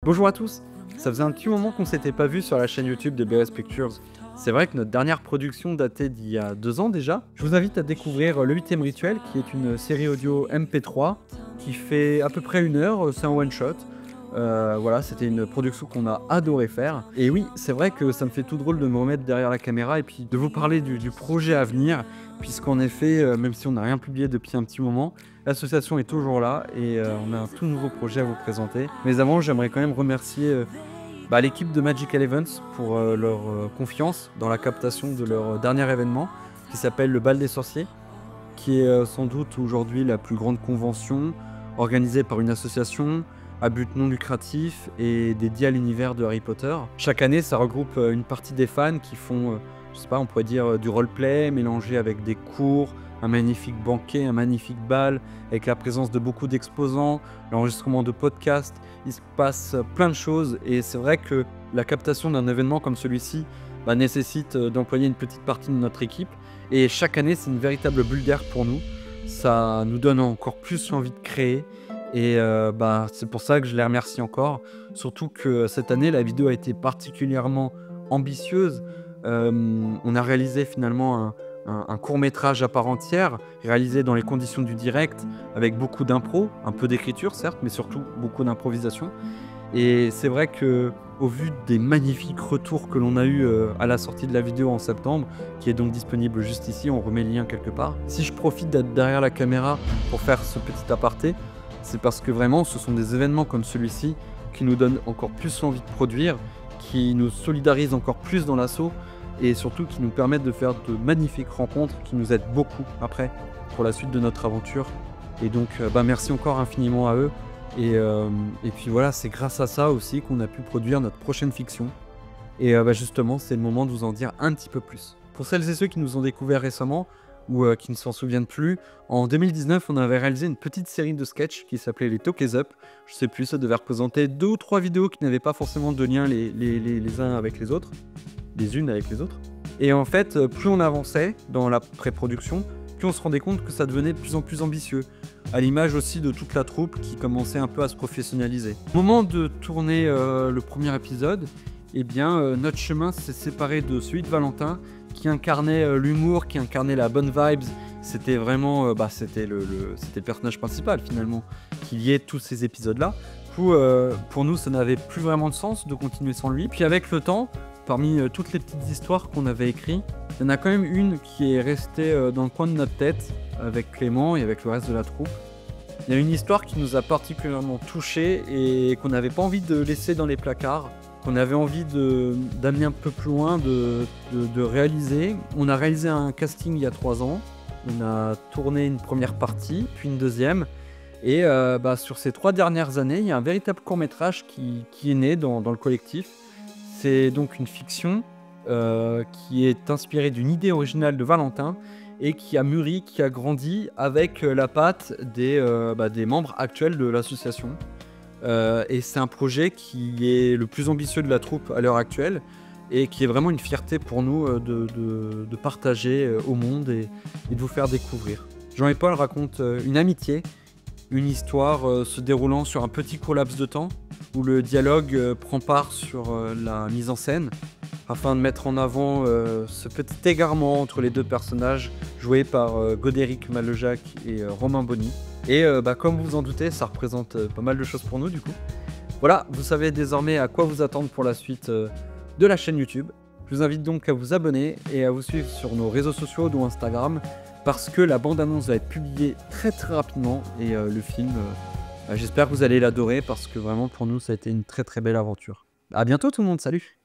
Bonjour à tous, ça faisait un petit moment qu'on s'était pas vu sur la chaîne YouTube de BS Pictures. C'est vrai que notre dernière production datait d'il y a 2 ans déjà. Je vous invite à découvrir Le 8ème Rituel, qui est une série audio MP3 qui fait à peu près 1 heure, c'est un one shot. Voilà, c'était une production qu'on a adoré faire. Et oui, c'est vrai que ça me fait tout drôle de me remettre derrière la caméra et puis de vous parler du projet à venir, puisqu'en effet, même si on n'a rien publié depuis un petit moment, l'association est toujours là et on a un tout nouveau projet à vous présenter. Mais avant, j'aimerais quand même remercier l'équipe de Magical Events pour leur confiance dans la captation de leur dernier événement qui s'appelle le Bal des Sorciers, qui est sans doute aujourd'hui la plus grande convention organisée par une association à but non lucratif et dédiée à l'univers de Harry Potter. Chaque année, ça regroupe une partie des fans qui font, je sais pas, on pourrait dire du roleplay mélangé avec des cours, un magnifique banquet, un magnifique bal, avec la présence de beaucoup d'exposants, l'enregistrement de podcasts. Il se passe plein de choses et c'est vrai que la captation d'un événement comme celui-ci nécessite d'employer une petite partie de notre équipe. Et chaque année, c'est une véritable bulle d'air pour nous. Ça nous donne encore plus envie de créer. Et c'est pour ça que je les remercie encore. Surtout que cette année, la vidéo a été particulièrement ambitieuse. On a réalisé finalement un court-métrage à part entière, réalisé dans les conditions du direct, avec beaucoup d'impro, un peu d'écriture certes, mais surtout beaucoup d'improvisation. Et c'est vrai que, au vu des magnifiques retours que l'on a eu à la sortie de la vidéo en septembre, qui est donc disponible juste ici, on remet le lien quelque part. Si je profite d'être derrière la caméra pour faire ce petit aparté, c'est parce que vraiment ce sont des événements comme celui-ci qui nous donnent encore plus envie de produire, qui nous solidarisent encore plus dans l'assaut et surtout qui nous permettent de faire de magnifiques rencontres qui nous aident beaucoup après pour la suite de notre aventure. Et donc merci encore infiniment à eux. Et puis voilà, c'est grâce à ça aussi qu'on a pu produire notre prochaine fiction. Et justement, c'est le moment de vous en dire un petit peu plus. Pour celles et ceux qui nous ont découvert récemment, ou qui ne s'en souviennent plus, en 2019, on avait réalisé une petite série de sketchs qui s'appelait les Talkies Up. Je sais plus, ça devait représenter 2 ou 3 vidéos qui n'avaient pas forcément de lien les uns avec les autres, les unes avec les autres. Et en fait, plus on avançait dans la pré-production, plus on se rendait compte que ça devenait de plus en plus ambitieux, à l'image aussi de toute la troupe qui commençait un peu à se professionnaliser. Au moment de tourner le premier épisode, notre chemin s'est séparé de celui de Valentin, qui incarnait l'humour, qui incarnait la bonne vibes. C'était vraiment c'était le personnage principal finalement qui liait tous ces épisodes-là. Pour nous, ça n'avait plus vraiment de sens de continuer sans lui. Puis avec le temps, parmi toutes les petites histoires qu'on avait écrites, il y en a quand même une qui est restée dans le coin de notre tête avec Clément et avec le reste de la troupe. Il y a une histoire qui nous a particulièrement touchés et qu'on n'avait pas envie de laisser dans les placards, qu'on avait envie d'amener un peu plus loin, de réaliser. On a réalisé un casting il y a 3 ans, on a tourné une première partie, puis une deuxième, et sur ces 3 dernières années, il y a un véritable court-métrage qui est né dans le collectif. C'est donc une fiction qui est inspirée d'une idée originale de Valentin et qui a mûri, qui a grandi avec la patte des membres actuels de l'association. Et c'est un projet qui est le plus ambitieux de la troupe à l'heure actuelle et qui est vraiment une fierté pour nous de partager au monde et de vous faire découvrir. Jean et Paul racontent une amitié, une histoire se déroulant sur un petit court laps de temps où le dialogue prend part sur la mise en scène afin de mettre en avant ce petit égarement entre les 2 personnages joués par Godéric Malejac et Romain Bonny. Et comme vous vous en doutez, ça représente pas mal de choses pour nous du coup. Voilà, vous savez désormais à quoi vous attendre pour la suite de la chaîne YouTube. Je vous invite donc à vous abonner et à vous suivre sur nos réseaux sociaux dont Instagram, parce que la bande-annonce va être publiée très rapidement et le film, j'espère que vous allez l'adorer parce que vraiment pour nous ça a été une très belle aventure. A bientôt tout le monde, salut!